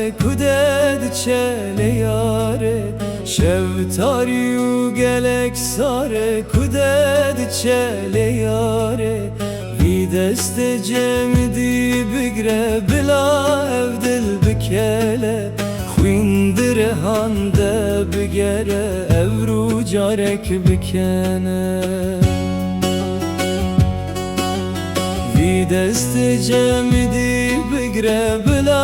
sare kudet çele yare Şevtariyu gelek sare kudet çele yare Vi deste cemdi bigre bila evdil bikele Xwindire hande bigere evru carek bikene Vi deste cemdi bigre bila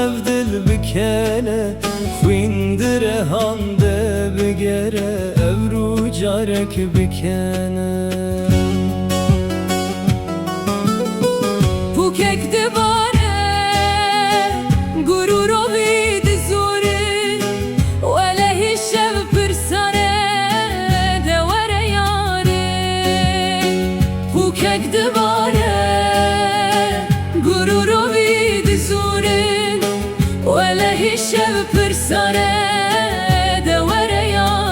evdil bikele Xwindire hande bigere evru carek bikene Pukek dibare gururo vid zuri Wele hişev pirsane de were yare Pukek dibare gururo vid zuri Wele hişev pirsane de were yare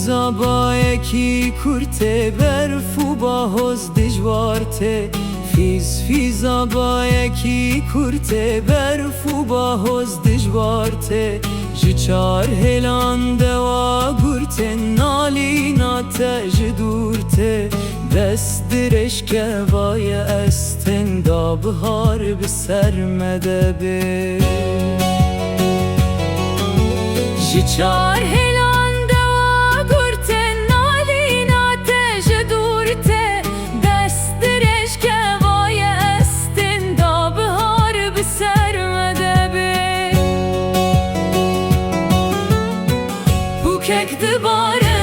Zabayeki kurte berfu bahoz dijvarte Fiz zabayeki kurte berfu bahoz dijvarte Jiçar helan deva gurte nalinate jidurte Dest direşke vaye esten da bihar bisermede be Jiçar helan Pukek dibare